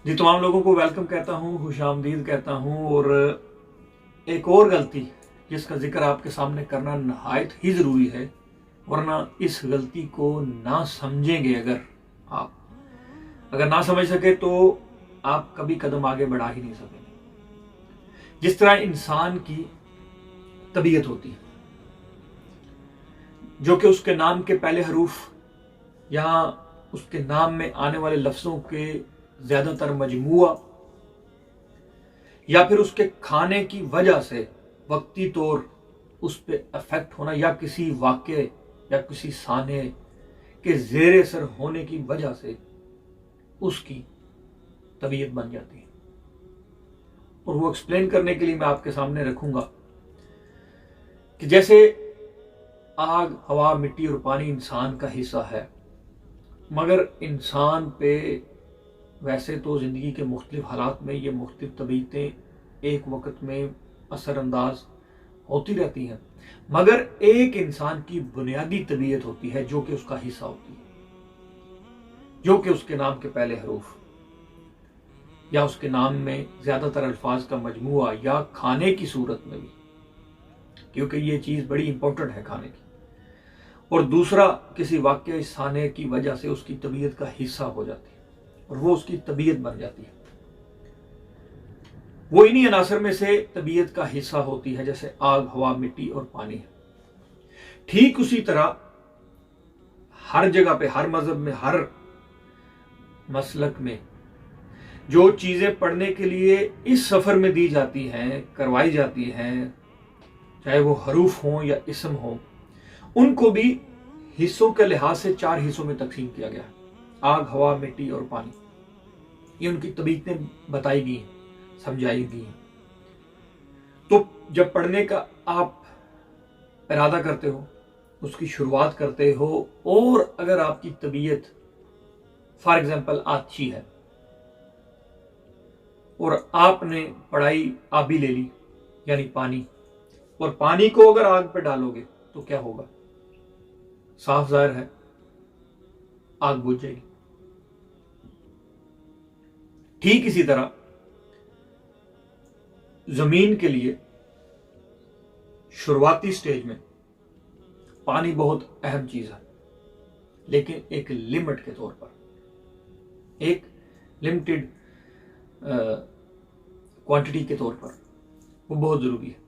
जी, तमाम लोगों को वेलकम कहता हूँ, खुशामदीद कहता हूँ। और एक और गलती जिसका जिक्र आपके सामने करना नहायत ही ज़रूरी है, वरना इस गलती को ना समझेंगे आप अगर ना समझ सके तो आप कभी कदम आगे बढ़ा ही नहीं सकेंगे। जिस तरह इंसान की तबीयत होती है, जो कि उसके नाम के पहले हरूफ या उसके नाम में आने वाले लफ्ज़ों के ज़्यादातर मजमुआ या फिर उसके खाने की वजह से वक्ती तौर उस पर अफेक्ट होना या किसी वाक़े या किसी साने के ज़ेर असर होने की वजह से उसकी तबीयत बन जाती है। और वो एक्सप्लेन करने के लिए मैं आपके सामने रखूंगा कि जैसे आग, हवा, मिट्टी और पानी इंसान का हिस्सा है, मगर इंसान पे वैसे तो ज़िंदगी के मुख्तलिफ हालात में ये मुख्तलिफ तबीयतें एक वक्त में असरअंदाज होती रहती हैं, मगर एक इंसान की बुनियादी तबीयत होती है जो कि उसका हिस्सा होती है, जो कि उसके नाम के पहले हरूफ या उसके नाम में ज़्यादातर अल्फाज का मजमुआ या खाने की सूरत में भी, क्योंकि ये चीज़ बड़ी इंपॉर्टेंट है खाने की, और दूसरा किसी वाक़े साने की वजह से उसकी तबीयत का हिस्सा हो जाती है और वो उसकी तबीयत बन जाती है। वो इन्हीं अनासर में से तबीयत का हिस्सा होती है, जैसे आग, हवा, मिट्टी और पानी है। ठीक उसी तरह हर जगह पे, हर मजहब में, हर मसलक में जो चीज़ें पढ़ने के लिए इस सफ़र में दी जाती हैं, करवाई जाती हैं, चाहे वो हरूफ हों या इसम हों, उनको भी हिस्सों के लिहाज से 4 हिस्सों में तकसीम किया गया है। आग, हवा, मिट्टी और पानी, ये उनकी तबीयतें बताई गई हैं, समझाई गई हैं। तो जब पढ़ने का आप इरादा करते हो, उसकी शुरुआत करते हो, और अगर आपकी तबीयत फॉर एग्जाम्पल अच्छी है और आपने पढ़ाई आबी ले ली यानी पानी, और पानी को अगर आग पे डालोगे तो क्या होगा? साफ जाहिर है आग बुझ जाएगी। ठीक इसी तरह जमीन के लिए शुरुआती स्टेज में पानी बहुत अहम चीज है, लेकिन एक लिमिट के तौर पर, एक लिमिटेड क्वांटिटी के तौर पर वो बहुत जरूरी है।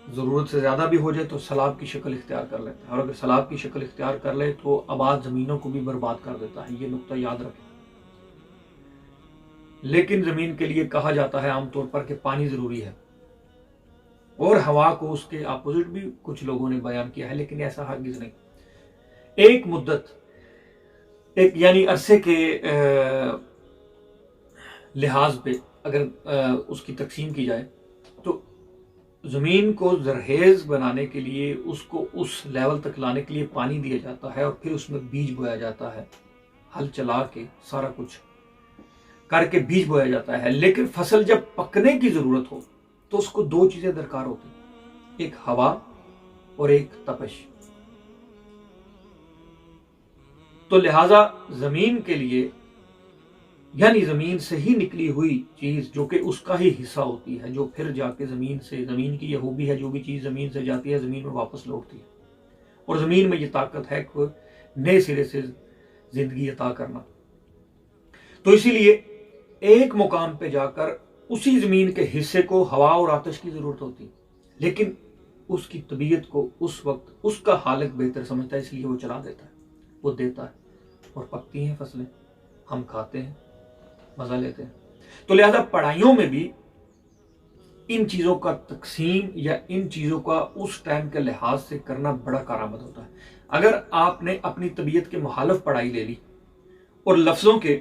ज़रूरत से ज़्यादा भी हो जाए तो सैलाब की शक्ल इख्तियार कर लेता है, और अगर सैलाब की शक्ल इख्तियार कर ले तो आबाद ज़मीनों को भी बर्बाद कर देता है। ये नुक्ता याद रखें। लेकिन ज़मीन के लिए कहा जाता है आमतौर पर कि पानी ज़रूरी है, और हवा को उसके अपोजिट भी कुछ लोगों ने बयान किया है, लेकिन ऐसा हरगिज़ नहीं। एक मुद्दत, एक यानी अरसे के लिहाज पे अगर उसकी तकसीम की जाए तो ज़मीन को जरहेज़ बनाने के लिए, उसको उस लेवल तक लाने के लिए पानी दिया जाता है, और फिर उसमें बीज बोया जाता है। हल चला के सारा कुछ करके बीज बोया जाता है। लेकिन फसल जब पकने की ज़रूरत हो तो उसको 2 चीज़ें दरकार होती हैं, एक हवा और एक तपश। तो लिहाजा ज़मीन के लिए, यानी ज़मीन से ही निकली हुई चीज़ जो कि उसका ही हिस्सा होती है, जो फिर जाके ज़मीन से, ज़मीन की यह खूबी है, जो भी चीज़ ज़मीन से जाती है ज़मीन में वापस लौटती है, और ज़मीन में ये ताकत है कि नए सिरे से ज़िंदगी अता करना। तो इसीलिए एक मुकाम पे जाकर उसी ज़मीन के हिस्से को हवा और आतिश की ज़रूरत होती है, लेकिन उसकी तबीयत को उस वक्त उसका हालत बेहतर समझता है, इसलिए वो चला देता है, वो देता है, और पकती हैं फसलें, हम खाते हैं, मजा लेते हैं। तो लिहाजा पढ़ाइयों में भी इन चीजों का तकसीम या इन चीजों का उस टाइम के लिहाज से करना बड़ा कारआमद होता है। अगर आपने अपनी तबीयत के मुखालिफ पढ़ाई ले ली और लफ्जों के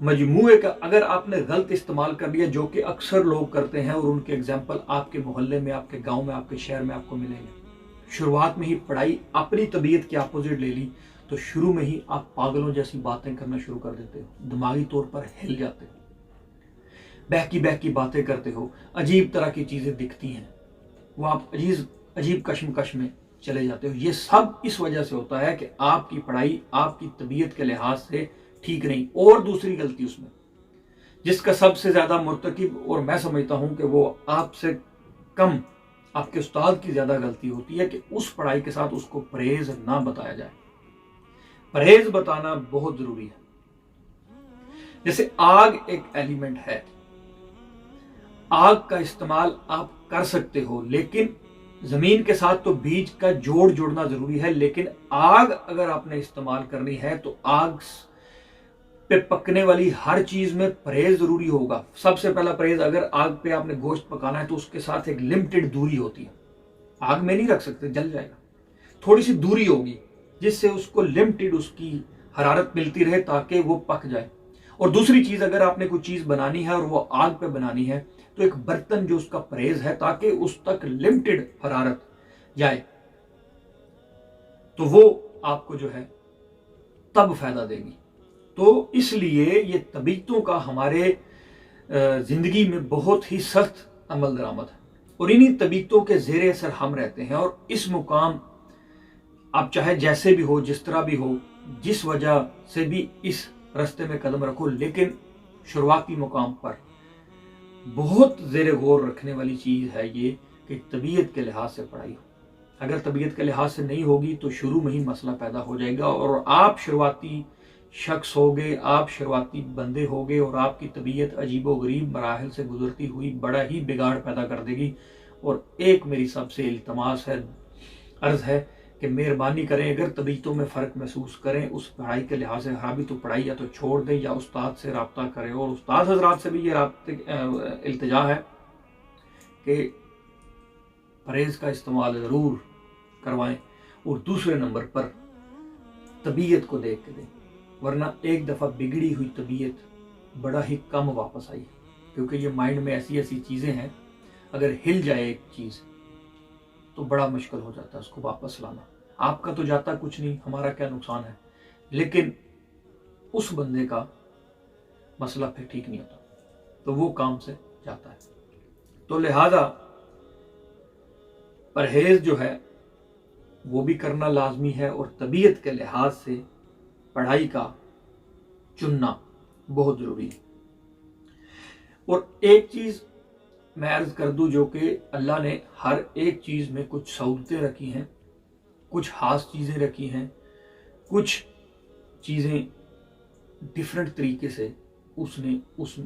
मजमूए का अगर आपने गलत इस्तेमाल कर लिया, जो कि अक्सर लोग करते हैं, और उनके एग्जाम्पल आपके मोहल्ले में, आपके गांव में, आपके शहर में आपको मिलेंगे। शुरुआत में ही पढ़ाई अपनी तबीयत के अपोजिट ले ली तो शुरू में ही आप पागलों जैसी बातें करना शुरू कर देते हो, दिमागी तौर पर हिल जाते हो, बहकी बहकी बातें करते हो, अजीब तरह की चीज़ें दिखती हैं, वो आप अजीब कश्मकश में चले जाते हो। ये सब इस वजह से होता है कि आपकी पढ़ाई आपकी तबीयत के लिहाज से ठीक नहीं। और दूसरी गलती उसमें जिसका सबसे ज्यादा मुर्तकिब, और मैं समझता हूं कि वो आपसे कम आपके उस्ताद की ज्यादा गलती होती है, कि उस पढ़ाई के साथ उसको परहेज ना बताया जाए। परहेज बताना बहुत जरूरी है। जैसे आग एक एलिमेंट है, आग का इस्तेमाल आप कर सकते हो, लेकिन जमीन के साथ तो बीज का जोड़ जोड़ना जरूरी है। लेकिन आग अगर आपने इस्तेमाल करनी है तो आग पे पकने वाली हर चीज में परहेज जरूरी होगा। सबसे पहला परहेज, अगर आग पे आपने गोश्त पकाना है तो उसके साथ एक लिमिटेड दूरी होती है। आग में नहीं रख सकते, जल जाएगा। थोड़ी सी दूरी होगी जिससे उसको लिमिटेड उसकी हरारत मिलती रहे ताकि वो पक जाए। और दूसरी चीज, अगर आपने कोई चीज बनानी है और वो आग पे बनानी है तो एक बर्तन जो उसका परहेज है ताकि उस तक लिमिटेड हरारत जाए, तो वो आपको जो है तब फायदा देगी। तो इसलिए ये तबीयतों का हमारे जिंदगी में बहुत ही सख्त अमल दरामद है, और इन्हीं तबीयतों के जेर असर हम रहते हैं। और इस मुकाम आप चाहे जैसे भी हो, जिस तरह भी हो, जिस वजह से भी इस रास्ते में कदम रखो, लेकिन शुरुआती मुकाम पर बहुत जेर गौर रखने वाली चीज है ये कि तबीयत के लिहाज से पढ़ाई हो। अगर तबीयत के लिहाज से नहीं होगी तो शुरू में ही मसला पैदा हो जाएगा, और आप शुरुआती शख्स होगे, आप शुरुआती बंदे होगे, और आपकी तबीयत अजीबो गरीब मराहल से गुजरती हुई बड़ा ही बिगाड़ पैदा कर देगी। और एक मेरी सबसे इल्तमास है, अर्ज है कि मेहरबानी करें, अगर तबीयतों में फ़र्क महसूस करें उस पढ़ाई के लिहाज से खराबी, तो पढ़ाई या तो छोड़ दें या उस्ताद से रब्ता करें। और उस्ताद हजरात से भी ये इल्तिजा है कि परहेज का इस्तेमाल ज़रूर करवाएं, और दूसरे नंबर पर तबीयत को देख के दें, वरना एक दफ़ा बिगड़ी हुई तबीयत बड़ा ही कम वापस आई, क्योंकि ये माइंड में ऐसी ऐसी चीज़ें हैं, अगर हिल जाए एक चीज़ तो बड़ा मुश्किल हो जाता है उसको वापस लाना। आपका तो जाता कुछ नहीं, हमारा क्या नुकसान है, लेकिन उस बंदे का मसला फिर ठीक नहीं होता, तो वो काम से जाता है। तो लिहाजा परहेज जो है वो भी करना लाजमी है, और तबीयत के लिहाज से पढ़ाई का चुनना बहुत जरूरी है। और एक चीज मैं अर्ज कर दूं, जो कि अल्लाह ने हर एक चीज में कुछ सहूलतें रखी हैं, कुछ खास चीजें रखी हैं, कुछ चीजें डिफरेंट तरीके से उसने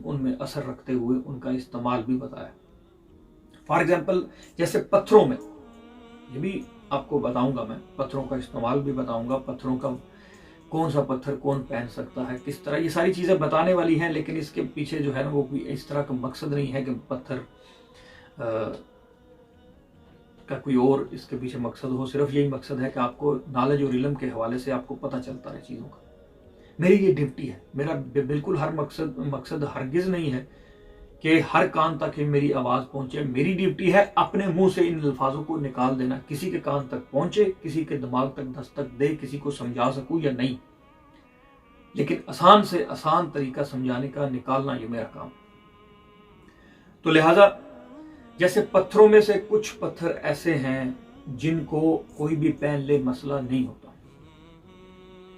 उनमें असर रखते हुए उनका इस्तेमाल भी बताया। फॉर एग्जाम्पल, जैसे पत्थरों में, ये भी आपको बताऊंगा मैं, पत्थरों का इस्तेमाल भी बताऊंगा, पत्थरों का कौन सा पत्थर कौन पहन सकता है, किस तरह, ये सारी चीज़ें बताने वाली हैं। लेकिन इसके पीछे जो है ना, वो कोई इस तरह का मकसद नहीं है कि पत्थर का कोई और इसके पीछे मकसद हो। सिर्फ यही मकसद है कि आपको नॉलेज और इल्म के हवाले से आपको पता चलता रहे चीज़ों का। मेरी ये ड्यूटी है, मेरा बिल्कुल हर मकसद हरगिज़ नहीं है कि हर कान तक ही मेरी आवाज़ पहुंचे। मेरी ड्यूटी है अपने मुंह से इन अल्फाजों को निकाल देना, किसी के कान तक पहुंचे, किसी के दिमाग तक दस्तक दे, किसी को समझा सकूं या नहीं, लेकिन आसान से आसान तरीका समझाने का निकालना ये मेरा काम। तो लिहाजा जैसे पत्थरों में से कुछ पत्थर ऐसे हैं जिनको कोई भी पहन ले मसला नहीं होता,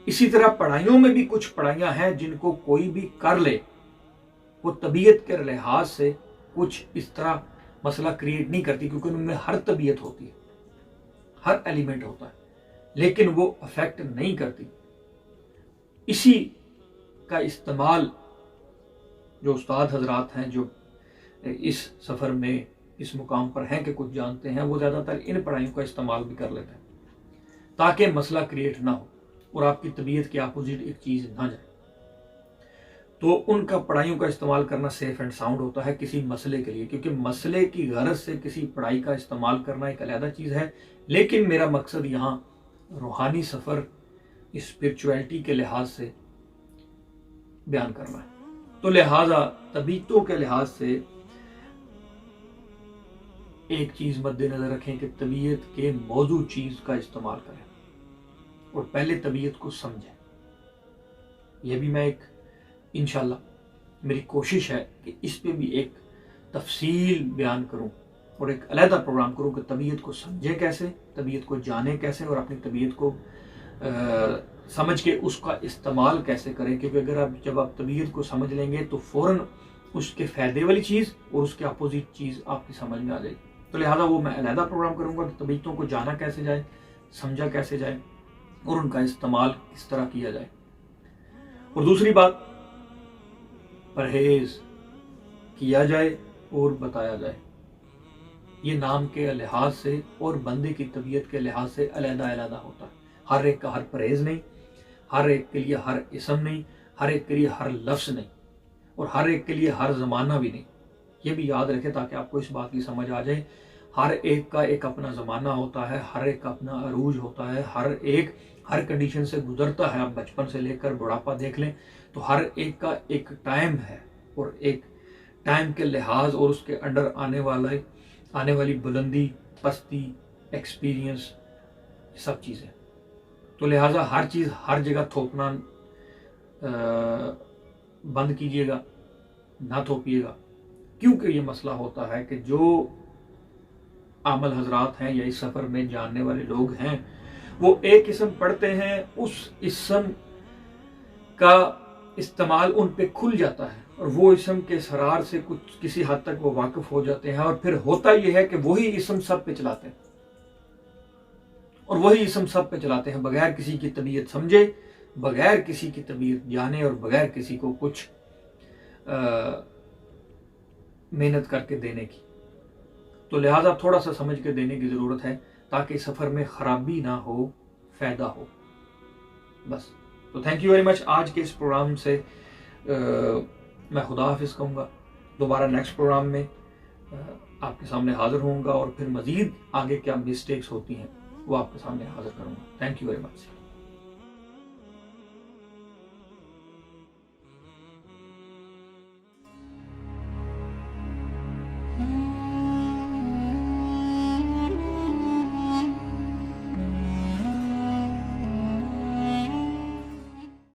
इसी तरह पढ़ाइयों में भी कुछ पढ़ाइयां हैं जिनको कोई भी कर ले, वो तबीयत के लिहाज से कुछ इस तरह मसला क्रिएट नहीं करती, क्योंकि उनमें हर तबीयत होती है, हर एलिमेंट होता है, लेकिन वो अफेक्ट नहीं करती। इसी का इस्तेमाल जो उस्ताद हजरात हैं, जो इस सफ़र में इस मुकाम पर हैं कि कुछ जानते हैं, वो ज़्यादातर इन पढ़ाइयों का इस्तेमाल भी कर लेते हैं ताकि मसला क्रिएट ना हो और आपकी तबीयत के अपोजिट एक चीज़ ना जाए। तो उनका पढ़ाइयों का इस्तेमाल करना सेफ एंड साउंड होता है किसी मसले के लिए, क्योंकि मसले की गरज से किसी पढ़ाई का इस्तेमाल करना एक अलग चीज़ है। लेकिन मेरा मकसद यहाँ रूहानी सफ़र, स्पिरिचुअलिटी के लिहाज से बयान करना है। तो लिहाजा तबीयतों के लिहाज से एक चीज़ मद्देनजर रखें कि तबीयत के मौजू चीज़ का इस्तेमाल करें और पहले तबीयत को समझें। यह भी मैं एक इंशाल्लाह मेरी कोशिश है कि इस पे भी एक तफसील बयान करूं और एक अलहदा प्रोग्राम करूं कि तबीयत को समझें कैसे, तबीयत को जाने कैसे और अपनी तबीयत को समझ के उसका इस्तेमाल कैसे करें, क्योंकि अगर आप जब आप तबीयत को समझ लेंगे तो फ़ौरन उसके फ़ायदे वाली चीज़ और उसके अपोजिट चीज़ आपकी समझ में आ जाएगी। तो लिहाजा वो मैं अलहदा प्रोग्राम करूँगा कि तबीयतों को जाना कैसे जाए, समझा कैसे जाए और उनका इस्तेमाल किस तरह किया जाए। और दूसरी बात, परहेज़ किया जाए और बताया जाए। ये नाम के लिहाज से और बंदे की तबीयत के लिहाज से अलहदा होता है। हर एक का हर परहेज़ नहीं, हर एक के लिए हर इसम नहीं, हर एक के लिए हर लफ्ज़ नहीं, और हर एक के लिए हर ज़माना भी नहीं। ये भी याद रखें ताकि आपको इस बात की समझ आ जाए। हर एक का एक अपना ज़माना होता है, हर एक का अपना अरूज होता है, हर एक हर कंडीशन से गुजरता है। आप बचपन से लेकर बुढ़ापा देख लें तो हर एक का एक टाइम है, और एक टाइम के लिहाज और उसके अंडर आने वाली बुलंदी, पस्ती, एक्सपीरियंस, सब चीज़ें। तो लिहाजा हर चीज़ हर जगह थोपना बंद कीजिएगा, ना थोपिएगा, क्योंकि ये मसला होता है कि जो आमल हजरात हैं या इस सफ़र में जानने वाले लोग हैं, वो एक इसम पढ़ते हैं, उस इसम का इस्तेमाल उन पे खुल जाता है और वो इसम के सरार से कुछ किसी हद तक वो वाकिफ हो जाते हैं, और फिर होता यह है कि वही इसम सब पे चलाते हैं, और वही इसम सब पे चलाते हैं बगैर किसी की तबीयत समझे, बगैर किसी की तबीयत जाने और बगैर किसी को कुछ मेहनत करके देने की। तो लिहाजा थोड़ा सा समझ के देने की ज़रूरत है ताकि सफ़र में ख़राबी ना हो, फ़ायदा हो, बस। तो थैंक यू वेरी मच। आज के इस प्रोग्राम से मैं खुदा हाफिज़ कहूँगा। दोबारा नेक्स्ट प्रोग्राम में आपके सामने हाज़िर होऊंगा और फिर मज़ीद आगे क्या मिस्टेक्स होती हैं वो आपके सामने हाज़िर करूँगा। Thank you very much.